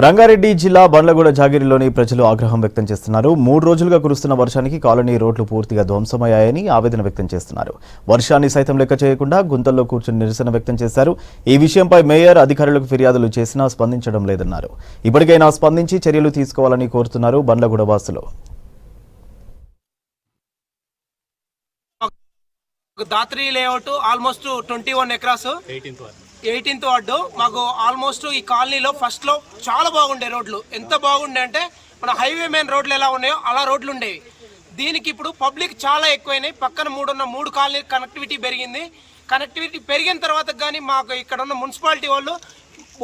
రంగారెడ్డి జిల్లా బండ్లగూడ జాగిరిలోని ప్రజలు ఆగ్రహం వ్యక్తం చేస్తున్నారు. 3 రోజులుగా కురుస్తున్న వర్షానికి కాలనీ రోడ్లు పూర్తిగా ధ్వంసమయ్యాయని ఆవేదన వ్యక్తం చేస్తున్నారు. వర్షాన్ని సైతం లెక్క చేయకుండా గుంతల్లో కూర్చుని నిరసన వ్యక్తం చేశారు. ఈ విషయంపై మేయర్ అధికారులకు ఫిర్యాదులు చేసినా స్పందించడం లేదన్నారు. ఇప్పటికైనా స్పందించి చర్యలు తీసుకోవాలని కోరుతున్నారు బండ్లగూడ వాసులు. Dhatri layout almost 21 acres 18th ward. మాకు ఆల్మోస్ట్ ఈ కాలనీలో ఫస్ట్ లో చాలా బాగుండే రోడ్లు. ఎంత బాగుండే అంటే మన హైవే మెయిన్ రోడ్లు ఎలా ఉన్నాయో అలా రోడ్లు ఉండేవి. దీనికి ఇప్పుడు పబ్లిక్ చాలా ఎక్కువైనాయి. పక్కన మూడు కాలనీ కనెక్టివిటీ పెరిగింది. కనెక్టివిటీ పెరిగిన తర్వాత కానీ మాకు ఇక్కడ ఉన్న మున్సిపాలిటీ వాళ్ళు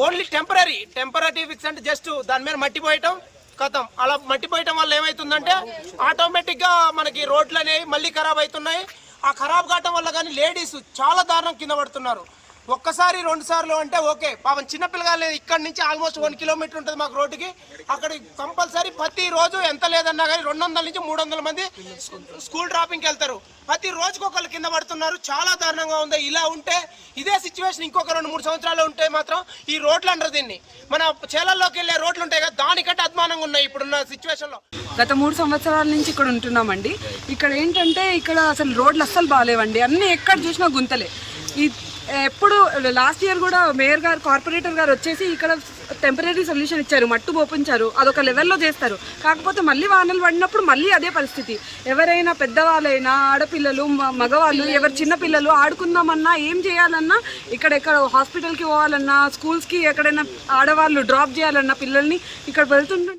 ఓన్లీ టెంపరీ ఫిక్స్ అంటే జస్ట్ దాని మీద మట్టి పోయటం కథం. అలా మట్టి పోయటం వల్ల ఏమవుతుందంటే ఆటోమేటిక్గా మనకి రోడ్లు అనేవి మళ్ళీ ఖరాబ్ అవుతున్నాయి. ఆ ఖరాబ్ కావటం వల్ల కానీ లేడీస్ చాలా దారుణం కింద పడుతున్నారు. ఒక్కసారి 2 సార్లు అంటే ఓకే, పాపం చిన్నపిల్లగాళ్ళు ఇక్కడ నుంచి ఆల్మోస్ట్ 1 కిలోమీటర్ ఉంటుంది మాకు రోడ్డుకి. అక్కడ కంపల్సరీ ప్రతి రోజు ఎంత లేదన్నా కానీ 200 నుంచి 300 మంది స్కూల్ డ్రాపింగ్కి వెళ్తారు. ప్రతి రోజుకి ఒకళ్ళు కింద పడుతున్నారు. చాలా దారుణంగా ఉంది. ఇలా ఉంటే ఇదే సిచ్యువేషన్ ఇంకొక 2-3 సంవత్సరాలు ఉంటే మాత్రం ఈ రోడ్లు అంటారు దీన్ని. మన చేలల్లోకి వెళ్ళే రోడ్లు ఉంటాయి కదా, దానికంటే అధ్వానంగా ఉన్నాయి ఇప్పుడున్న సిచ్యువేషన్లో. గత 3 సంవత్సరాల నుంచి ఇక్కడ ఉంటున్నామండి. ఇక్కడ ఏంటంటే ఇక్కడ అసలు రోడ్లు అస్సలు బాగాలేవండి. అన్నీ ఎక్కడ చూసినా గుంతలే. ఎప్పుడు లాస్ట్ ఇయర్ కూడా మేయర్ గారు కార్పొరేటర్ గారు వచ్చేసి ఇక్కడ టెంపరీ సొల్యూషన్ ఇచ్చారు, మట్టు పోపించారు, అదొక లెవెల్లో చేస్తారు. కాకపోతే మళ్ళీ వానలు పడినప్పుడు మళ్ళీ అదే పరిస్థితి. ఎవరైనా పెద్దవాళ్ళైనా ఆడపిల్లలు మగవాళ్ళు ఎవరు చిన్నపిల్లలు ఆడుకుందామన్నా ఏం చేయాలన్నా ఇక్కడ హాస్పిటల్కి పోవాలన్నా స్కూల్స్కి ఎక్కడైనా ఆడవాళ్ళు డ్రాప్ చేయాలన్నా పిల్లల్ని ఇక్కడ వెళ్తుంటే